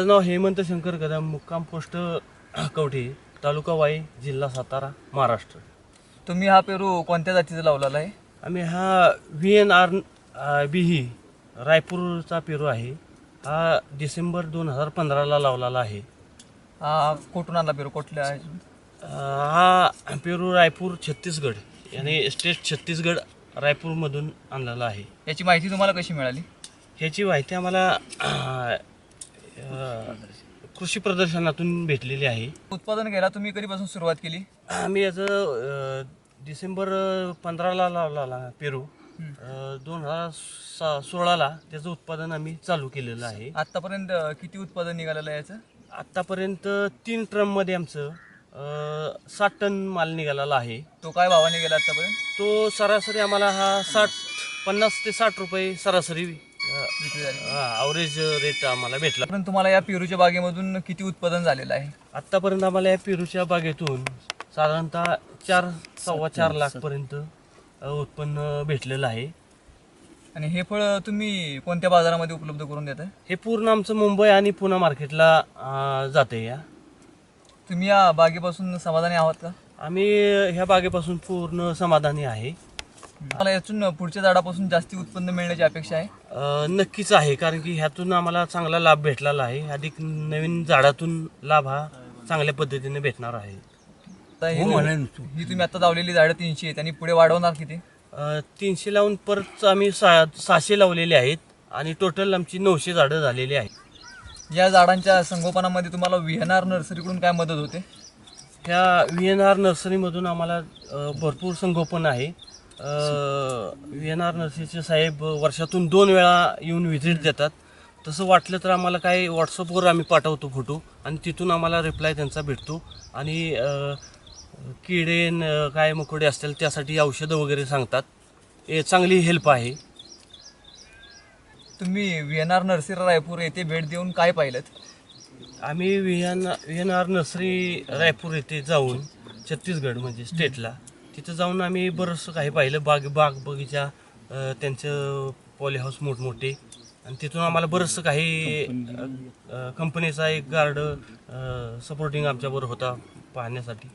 माझं नाव हेमंत शंकर कदम, मुक्काम पोस्ट कवठे, तालुका वाई, जिल्हा सातारा, महाराष्ट्र. तुम्ही हा पेरू कोणत्या जातीचा लावलेला आहे? आम्ही हा VNR BE रायपूरचा पेरू आहे. हा डिसेंबर 2015ला लावलेला आहे. हा कुठून आणला पेरू, कुठल्या आहे? हा पेरू रायपूर छत्तीसगड यानी स्टेट छत्तीसगड रायपूरमधून आणलेला आहे. याची माहिती तुम्हाला कशी मिळाली? ह्याची माहिती आम्हाला कृषी प्रदर्शनातून भेटलेली आहे. उत्पादन घ्यायला तुम्ही कधीपासून सुरुवात केली? आम्ही याचं डिसेंबर 15ला लावलेला पेरू. 2016ला त्याचं उत्पादन आम्ही चालू केलेलं आहे. आतापर्यंत किती उत्पादन निघालेलं आहे याचं? आत्तापर्यंत 3 ट्रममध्ये आमचं 60 टन माल निघालेला आहे. तो काय भावाने गेला आतापर्यंत? तो सरासरी आम्हाला हा 50 ते 60 रुपये सरासरी विक्री झाली. ॲव्हरेज रेट आम्हाला भेटला. पण तुम्हाला या पेरूच्या बागेमधून किती उत्पादन झालेलं आहे? आत्तापर्यंत आम्हाला या पेरूच्या बागेतून साधारणतः 4-4.25 लाखपर्यंत उत्पन्न भेटलेलं आहे. आणि हे फळ तुम्ही कोणत्या बाजारामध्ये उपलब्ध करून देताय? हे पूर्ण आमचं मुंबई आणि पुणे मार्केटला जाते. या तुम्ही या बागेपासून समाधानी आहात का? आम्ही ह्या बागेपासून पूर्ण समाधानी आहे. मला यातून पुढच्या झाडापासून जास्ती उत्पन्न मिळण्याची अपेक्षा आहे? नक्कीच आहे, कारण की ह्यातून आम्हाला चांगला लाभ भेटलेला आहे. अधिक नवीन झाडातून लाभ हा चांगल्या पद्धतीने भेटणार आहे. ही तुम्ही आता लावलेली झाडं 300 आहेत आणि पुढे वाढवणार किती? 300 लावून परत आम्ही 600 लावलेले आहेत आणि टोटल आमची 900 झाडं झालेली आहेत. या झाडांच्या संगोपनामध्ये तुम्हाला VNR नर्सरीकडून काय मदत होते? ह्या VNR नर्सरीमधून आम्हाला भरपूर संगोपन आहे. VNR नर्सरीचे साहेब वर्षातून 2 वेळा येऊन व्हिजिट देतात. तसं वाटलं तर आम्हाला काही व्हॉट्सअपवर आम्ही पाठवतो फोटो आणि तिथून आम्हाला रिप्लाय त्यांचा भेटतो. आणि किडे काय मकोडे असतील त्यासाठी औषधं वगैरे सांगतात. हे चांगली हेल्प आहे. तुम्ही VNR नर्सरी रायपूर येथे भेट देऊन काय पाहिलं? आम्ही VNR नर्सरी रायपूर येथे जाऊन छत्तीसगड म्हणजे स्टेटला तिथं जाऊन आम्ही बरंचसं काही पाहिलं. बाग बगीचा, त्यांचं पॉली हाऊस मोठमोठे, आणि तिथून आम्हाला बरंचसं काही कंपनीचा एक गार्ड सपोर्टिंग आमच्याबरोबर होता पाहण्यासाठी.